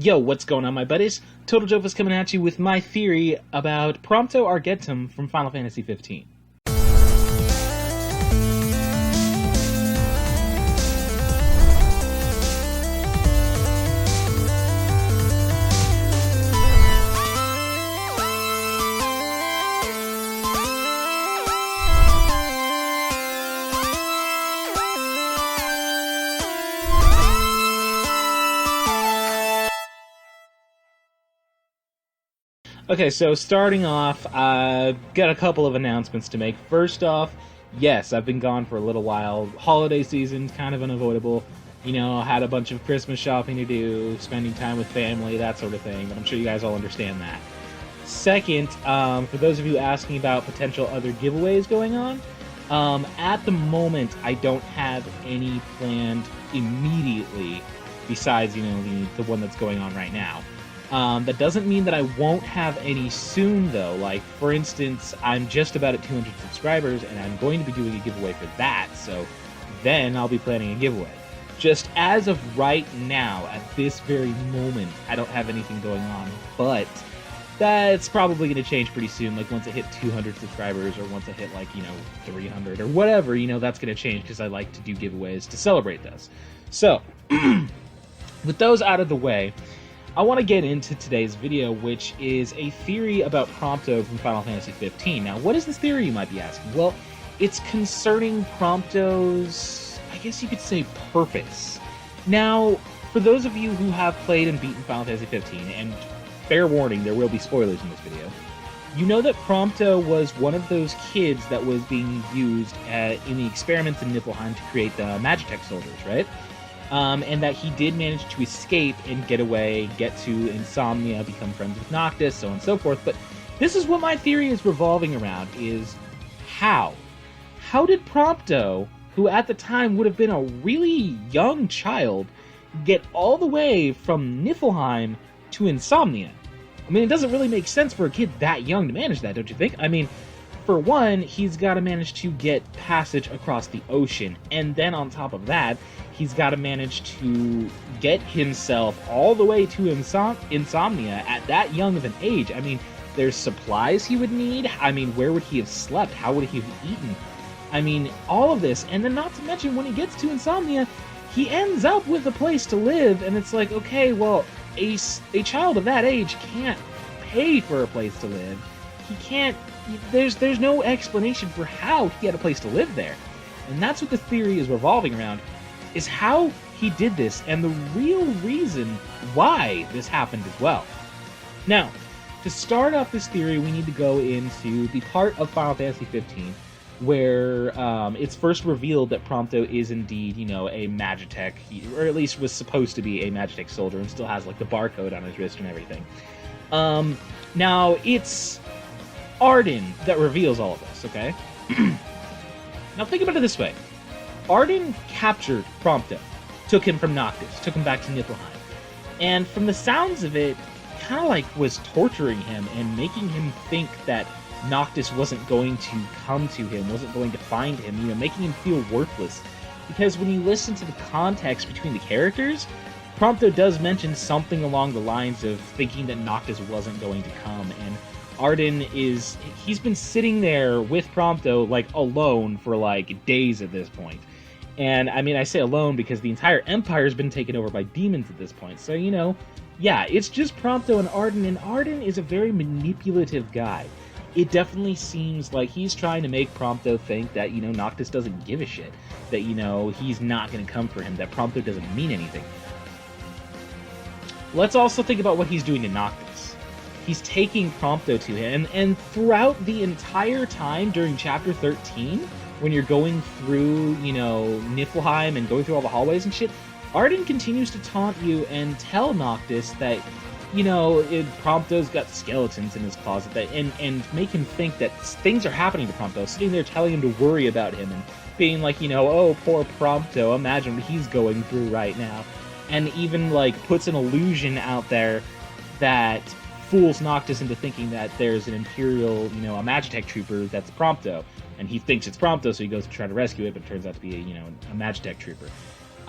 Yo, what's going on, my buddies? TotalJophes coming at you with my theory about Prompto Argentum from Final Fantasy XV. Okay, so starting off, I've got a couple of announcements to make. First off, yes, I've been gone for a little while. Holiday season's kind of unavoidable. You know, had a bunch of Christmas shopping to do, spending time with family, that sort of thing, but I'm sure you guys all understand that. Second, for those of you asking about potential other giveaways going on, at the moment, I don't have any planned immediately besides, you know, the one that's going on right now. That doesn't mean that I won't have any soon, though. Like, for instance, I'm just about at 200 subscribers, and I'm going to be doing a giveaway for that, so then I'll be planning a giveaway. Just as of right now, at this very moment, I don't have anything going on, but that's probably going to change pretty soon. Like, once I hit 200 subscribers, or once I hit, like, you know, 300, or whatever, you know, that's going to change, because I like to do giveaways to celebrate those. So, with those out of the way, I want to get into today's video, which is a theory about Prompto from Final Fantasy XV. Now, what is this theory, you might be asking? Well, it's concerning Prompto's, I guess you could say, purpose. Now, for those of you who have played and beaten Final Fantasy XV, and fair warning, there will be spoilers in this video, you know that Prompto was one of those kids that was being used in the experiments in Niflheim to create the Magitech soldiers, right? And that he did manage to escape and get away, get to Insomnia, become friends with Noctis, so on and so forth. But this is what my theory is revolving around, is how? How did Prompto, who at the time would have been a really young child, get all the way from Niflheim to Insomnia? I mean, it doesn't really make sense for a kid that young to manage that, don't you think? I mean, for one, he's got to manage to get passage across the ocean, and then on top of that, he's got to manage to get himself all the way to Insomnia at that young of an age. I mean, there's supplies he would need. I mean, where would he have slept? How would he have eaten? I mean, all of this, and then not to mention, when he gets to Insomnia, he ends up with a place to live, and it's like, okay, well, a child of that age can't pay for a place to live. He can't, there's no explanation for how he had a place to live there. And that's what the theory is revolving around, is how he did this, and the real reason why this happened as well. Now, to start off this theory, we need to go into the part of Final Fantasy XV where it's first revealed that Prompto is indeed, you know, a Magitech, or at least was supposed to be a Magitech soldier, and still has, like, the barcode on his wrist and everything. Now, it's Arden that reveals all of this, okay? Now think about it this way. Arden captured Prompto, took him from Noctis, took him back to Niflheim, and from the sounds of it, kind of like was torturing him and making him think that Noctis wasn't going to come to him, wasn't going to find him, you know, making him feel worthless. Because when you listen to the context between the characters, Prompto does mention something along the lines of thinking that Noctis wasn't going to come, and Arden he's been sitting there with Prompto, like, alone for, like, days at this point. And, I mean, I say alone because the entire Empire's been taken over by demons at this point. So, you know, yeah, it's just Prompto and Arden is a very manipulative guy. It definitely seems like he's trying to make Prompto think that, you know, Noctis doesn't give a shit. That, you know, he's not going to come for him, that Prompto doesn't mean anything. Let's also think about what he's doing to Noctis. He's taking Prompto to him, and throughout the entire time during Chapter 13, when you're going through, you know, Niflheim and going through all the hallways and shit, Arden continues to taunt you and tell Noctis that, you know, Prompto's got skeletons in his closet, that, and make him think that things are happening to Prompto, sitting there telling him to worry about him, and being like, you know, oh, poor Prompto, imagine what he's going through right now. And even, like, puts an illusion out there that fools Noctis into thinking that there's an Imperial, you know, a Magitech trooper that's Prompto, and he thinks it's Prompto, so he goes to try to rescue it, but it turns out to be a, you know, a Magitech trooper.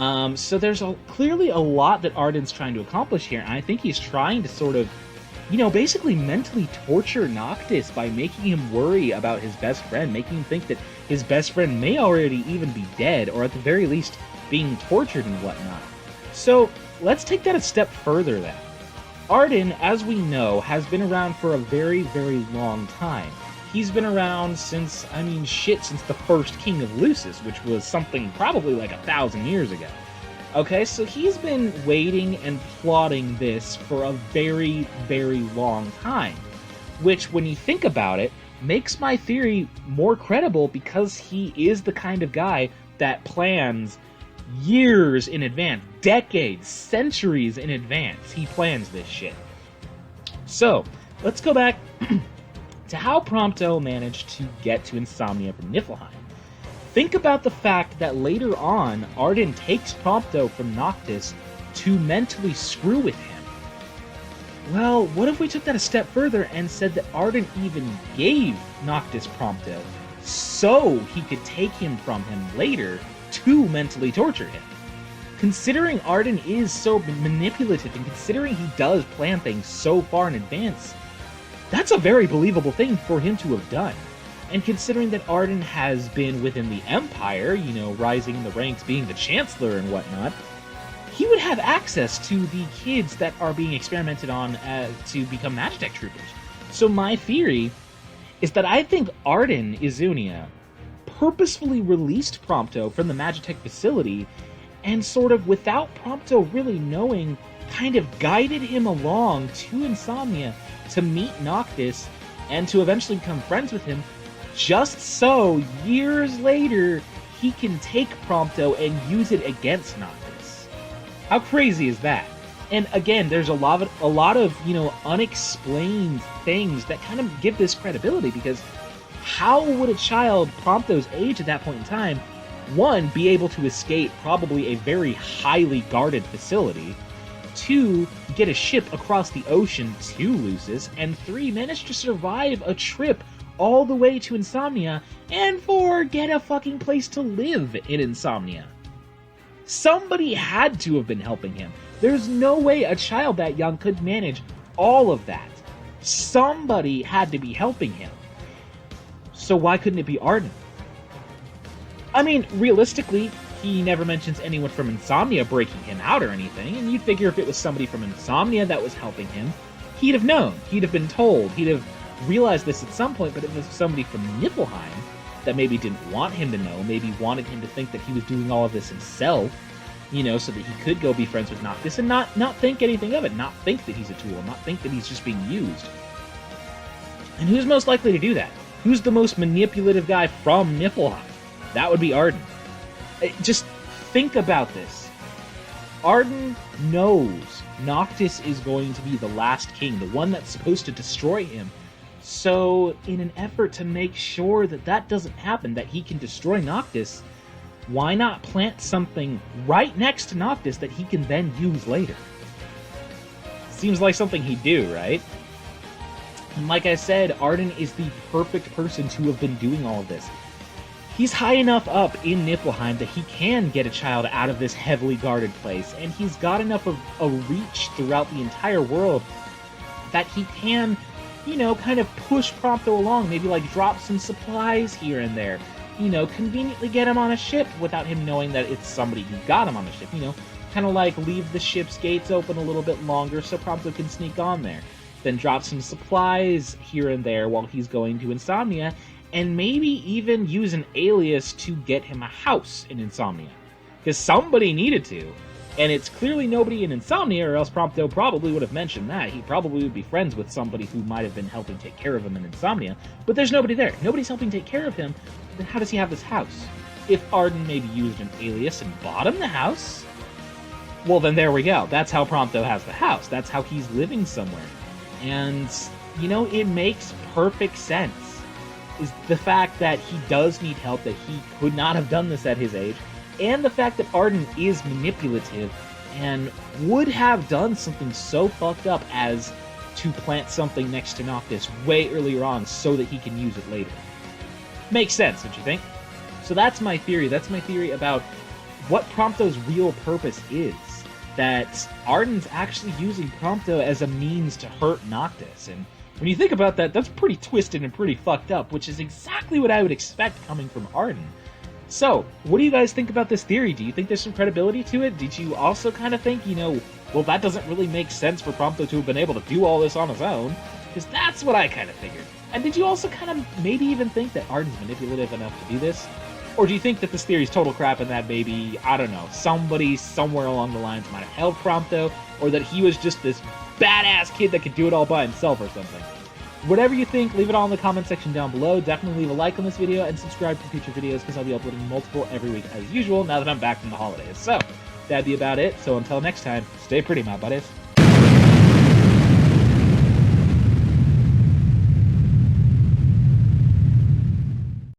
So there's clearly a lot that Arden's trying to accomplish here, and I think he's trying to sort of, basically mentally torture Noctis by making him worry about his best friend, making him think that his best friend may already even be dead, or at the very least being tortured and whatnot. So let's take that a step further then. Arden, as we know, has been around for a very, very long time. He's been around since, since the first king of Lucis, which was something probably like 1,000 years ago. Okay, so he's been waiting and plotting this for a very, very long time. Which, when you think about it, makes my theory more credible because he is the kind of guy that plans years in advance, decades, centuries in advance. He plans this shit. So, let's go back to how Prompto managed to get to Insomnia from Niflheim. Think about the fact that later on, Arden takes Prompto from Noctis to mentally screw with him. Well, what if we took that a step further and said that Arden even gave Noctis Prompto so he could take him from him later to mentally torture him? Considering Arden is so manipulative and considering he does plan things so far in advance, that's a very believable thing for him to have done. And considering that Arden has been within the Empire, rising in the ranks, being the Chancellor and whatnot, he would have access to the kids that are being experimented on to become Magitech troopers. So my theory is that I think Arden Izunia purposefully released Prompto from the Magitech facility and sort of, without Prompto really knowing, kind of guided him along to Insomnia to meet Noctis and to eventually become friends with him, just so years later he can take Prompto and use it against Noctis. How crazy is that? And again, there's a lot of unexplained things that kind of give this credibility, because how would a child Prompto's age at that point in time, one, be able to escape probably a very highly guarded facility, two, get a ship across the ocean to Lucis, and three, manage to survive a trip all the way to Insomnia, and four, get a fucking place to live in Insomnia? Somebody had to have been helping him. There's no way a child that young could manage all of that. Somebody had to be helping him. So why couldn't it be Arden? Realistically, he never mentions anyone from Insomnia breaking him out or anything, and you'd figure if it was somebody from Insomnia that was helping him, he'd have known, he'd have been told, he'd have realized this at some point. But if it was somebody from Niflheim that maybe didn't want him to know, maybe wanted him to think that he was doing all of this himself, so that he could go be friends with Noctis and not think anything of it, not think that he's a tool, not think that he's just being used. And who's most likely to do that? Who's the most manipulative guy from Niflheim? That would be Arden. Just think about this. Arden knows Noctis is going to be the last king, the one that's supposed to destroy him. So, in an effort to make sure that that doesn't happen, that he can destroy Noctis, why not plant something right next to Noctis that he can then use later? Seems like something he'd do, right? And like I said, Arden is the perfect person to have been doing all of this. He's high enough up in Niflheim that he can get a child out of this heavily guarded place, and he's got enough of a reach throughout the entire world that he can, kind of push Prompto along, maybe like drop some supplies here and there, conveniently get him on a ship without him knowing that it's somebody who got him on the ship, kind of like leave the ship's gates open a little bit longer so Prompto can sneak on there, then drop some supplies here and there while he's going to Insomnia, and maybe even use an alias to get him a house in Insomnia. Because somebody needed to. And it's clearly nobody in Insomnia, or else Prompto probably would have mentioned that. He probably would be friends with somebody who might have been helping take care of him in Insomnia. But there's nobody there. Nobody's helping take care of him. Then how does he have this house? If Arden maybe used an alias and bought him the house, well then there we go. That's how Prompto has the house. That's how he's living somewhere. And, it makes perfect sense. Is the fact that he does need help, that he could not have done this at his age, and the fact that Arden is manipulative and would have done something so fucked up as to plant something next to Noctis way earlier on so that he can use it later. Makes sense, don't you think? So that's my theory. That's my theory about what Prompto's real purpose is. That Arden's actually using Prompto as a means to hurt Noctis. And when you think about that, that's pretty twisted and pretty fucked up, which is exactly what I would expect coming from Arden. So, what do you guys think about this theory? Do you think there's some credibility to it? Did you also kind of think, well, that doesn't really make sense for Prompto to have been able to do all this on his own? Because that's what I kind of figured. And did you also kind of maybe even think that Arden's manipulative enough to do this? Or do you think that this theory is total crap and that maybe, I don't know, somebody somewhere along the lines might have helped Prompto, or that he was just this badass kid that could do it all by himself or something? Whatever you think, leave it all in the comment section down below. Definitely leave a like on this video and subscribe for future videos because I'll be uploading multiple every week as usual now that I'm back from the holidays. So, that'd be about it. So until next time, stay pretty, my buddies.